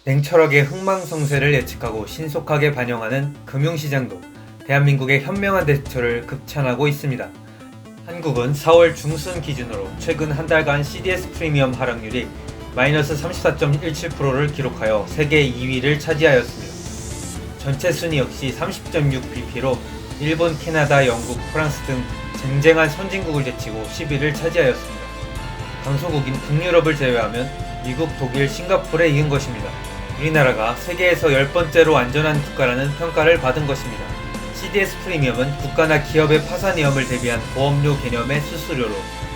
냉철하게 흥망성쇠를 예측하고 신속하게 반영하는 금융시장도 대한민국의 현명한 대처를 극찬하고 있습니다. 한국은 4월 중순 기준으로 최근 한 달간 CDS 프리미엄 하락률이 마이너스 34.17%를 기록하여 세계 2위를 차지하였습니다. 전체 순위 역시 30.6bp로 일본, 캐나다, 영국, 프랑스 등 쟁쟁한 선진국을 제치고 10위를 차지하였습니다. 강소국인 북유럽을 제외하면 미국, 독일, 싱가포르에 이은 것입니다. 우리나라가 세계에서 10번째로 안전한 국가라는 평가를 받은 것입니다. CDS 프리미엄은 국가나 기업의 파산 위험을 대비한 보험료 개념의 수수료로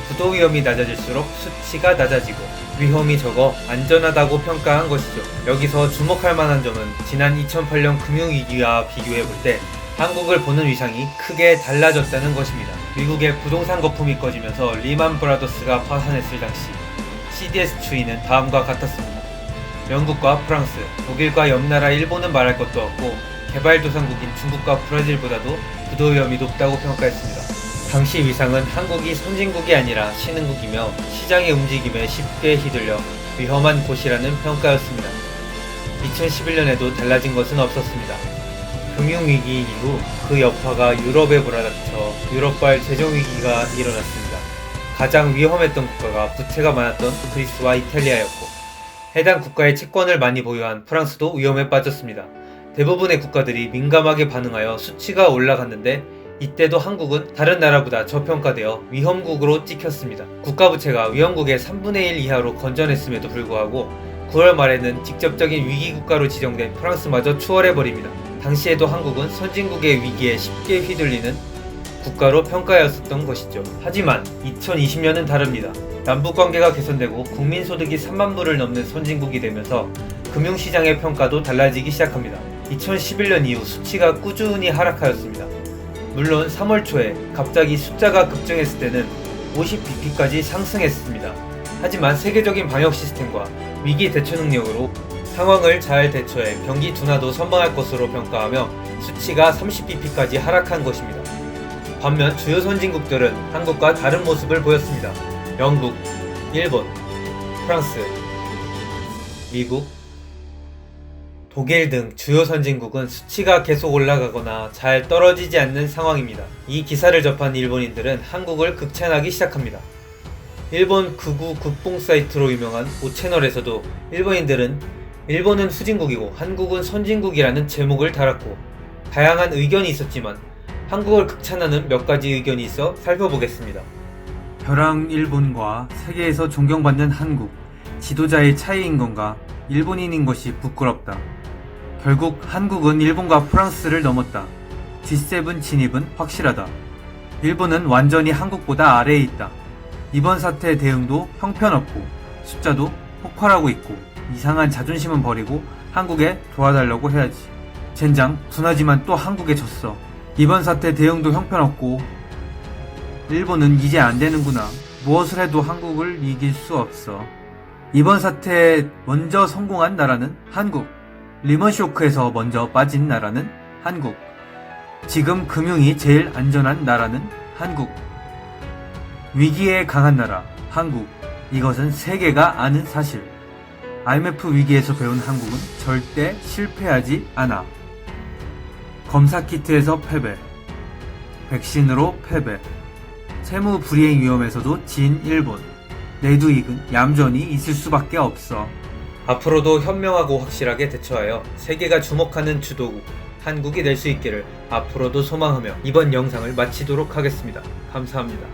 부도 위험이 낮아질수록 수치가 낮아지고 위험이 적어 안전하다고 평가한 것이죠. 여기서 주목할 만한 점은 지난 2008년 금융위기와 비교해볼 때 한국을 보는 위상이 크게 달라졌다는 것입니다. 미국의 부동산 거품이 꺼지면서 리만 브라더스가 파산했을 당시 CDS 추이는 다음과 같았습니다. 영국과 프랑스, 독일과 옆나라 일본은 말할 것도 없고 개발도상국인 중국과 브라질보다도 부도 위험이 높다고 평가했습니다. 당시 위상은 한국이 선진국이 아니라 신흥국이며 시장의 움직임에 쉽게 휘둘려 위험한 곳이라는 평가였습니다. 2011년에도 달라진 것은 없었습니다. 금융위기 이후 그 여파가 유럽에 몰아닥쳐 유럽발 재정위기가 일어났습니다. 가장 위험했던 국가가 부채가 많았던 그리스와 이탈리아였고 해당 국가의 채권을 많이 보유한 프랑스도 위험에 빠졌습니다. 대부분의 국가들이 민감하게 반응하여 수치가 올라갔는데 이때도 한국은 다른 나라보다 저평가되어 위험국으로 찍혔습니다. 국가부채가 위험국의 3분의 1 이하로 건전했음에도 불구하고 9월 말에는 직접적인 위기국가로 지정된 프랑스마저 추월해버립니다. 당시에도 한국은 선진국의 위기에 쉽게 휘둘리는 국가로 평가였었던 것이죠. 하지만 2020년은 다릅니다. 남북관계가 개선되고 국민소득이 3만 불을 넘는 선진국이 되면서 금융시장의 평가도 달라지기 시작합니다. 2011년 이후 수치가 꾸준히 하락하였습니다. 물론 3월 초에 갑자기 숫자가 급증했을 때는 50bp까지 상승했습니다. 하지만 세계적인 방역 시스템과 위기 대처 능력으로 상황을 잘 대처해 경기 둔화도 선방할 것으로 평가하며 수치가 30bp까지 하락한 것입니다. 반면 주요 선진국들은 한국과 다른 모습을 보였습니다. 영국, 일본, 프랑스, 미국, 독일 등 주요 선진국은 수치가 계속 올라가거나 잘 떨어지지 않는 상황입니다. 이 기사를 접한 일본인들은 한국을 극찬하기 시작합니다. 일본 극우 극봉 사이트로 유명한 5채널에서도 일본인들은 일본은 후진국이고 한국은 선진국이라는 제목을 달았고 다양한 의견이 있었지만 한국을 극찬하는 몇 가지 의견이 있어 살펴보겠습니다. 벼랑 일본과 세계에서 존경받는 한국, 지도자의 차이인 건가? 일본인인 것이 부끄럽다. 결국 한국은 일본과 프랑스를 넘었다. G7 진입은 확실하다. 일본은 완전히 한국보다 아래에 있다. 이번 사태 대응도 형편없고 숫자도 폭발하고 있고 이상한 자존심은 버리고 한국에 도와달라고 해야지. 젠장, 둔하지만 또 한국에 졌어. 이번 사태 대응도 형편없고 일본은 이제 안되는구나. 무엇을 해도 한국을 이길 수 없어. 이번 사태에 먼저 성공한 나라는 한국. 리먼 쇼크에서 먼저 빠진 나라는 한국. 지금 금융이 제일 안전한 나라는 한국. 위기에 강한 나라 한국. 이것은 세계가 아는 사실. IMF 위기에서 배운 한국은 절대 실패하지 않아. 검사 키트에서 패배, 백신으로 패배, 세무 불이행 위험에서도 진 일본. 내두익은 얌전히 있을 수밖에 없어. 앞으로도 현명하고 확실하게 대처하여 세계가 주목하는 주도국 한국이 될 수 있기를 앞으로도 소망하며 이번 영상을 마치도록 하겠습니다. 감사합니다.